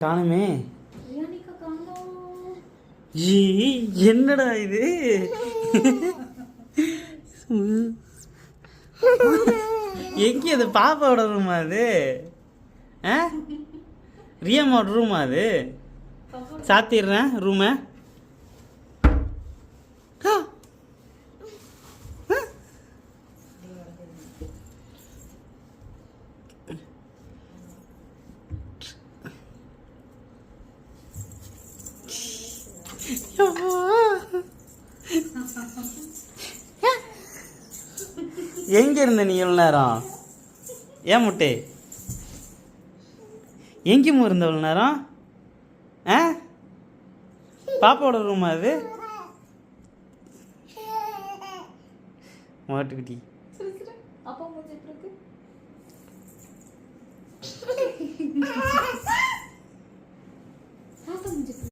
காணுமே. என்னடா இது? எங்கே அது? பாப்பாவோட ரூமா அது? ரியாமாவோட ரூமா அது? சாத்திடுறேன் ரூமை. எங்க இருந்த நீ இவ்வளோ நேரம்? ஏன் முட்டை எங்கேயும் இருந்த இவ்வளோ நேரம்? பாப்பாவோட ரூமா அது? மாட்டுக்குட்டி